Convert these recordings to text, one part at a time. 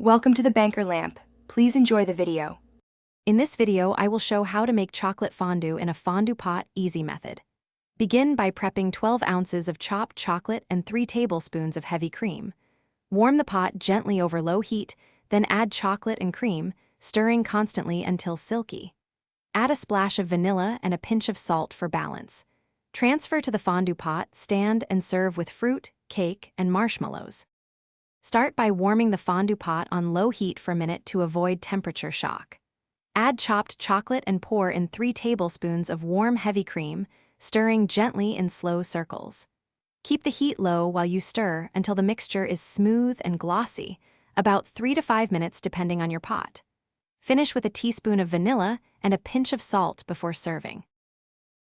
Welcome to the Banker Lamp. Please enjoy the video. In this video, I will show how to make chocolate fondue in a fondue pot easy method. Begin by prepping 12 ounces of chopped chocolate and 3 tablespoons of heavy cream. Warm the pot gently over low heat, then add chocolate and cream, stirring constantly until silky. Add a splash of vanilla and a pinch of salt for balance. Transfer to the fondue pot, stand, and serve with fruit, cake, and marshmallows. Start by warming the fondue pot on low heat for a minute to avoid temperature shock. Add chopped chocolate and pour in 3 tablespoons of warm heavy cream, stirring gently in slow circles. Keep the heat low while you stir until the mixture is smooth and glossy, about 3 to 5 minutes depending on your pot. Finish with a teaspoon of vanilla and a pinch of salt before serving.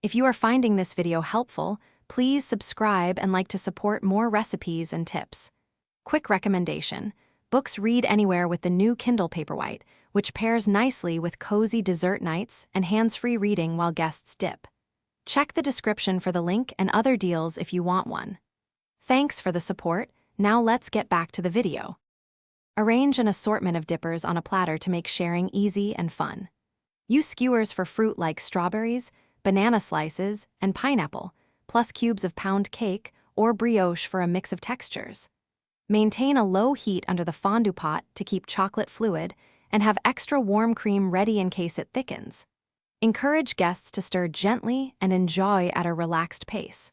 If you are finding this video helpful, please subscribe and like to support more recipes and tips. Quick recommendation: books read anywhere with the new Kindle Paperwhite, which pairs nicely with cozy dessert nights and hands-free reading while guests dip. Check the description for the link and other deals if you want one. Thanks for the support. Now let's get back to the video. Arrange an assortment of dippers on a platter to make sharing easy and fun. Use skewers for fruit like strawberries, banana slices, and pineapple, plus cubes of pound cake or brioche for a mix of textures. Maintain a low heat under the fondue pot to keep chocolate fluid, and have extra warm cream ready in case it thickens. Encourage guests to stir gently and enjoy at a relaxed pace.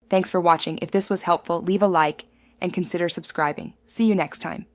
Thanks for watching. If this was helpful, leave a like and consider subscribing. See you next time.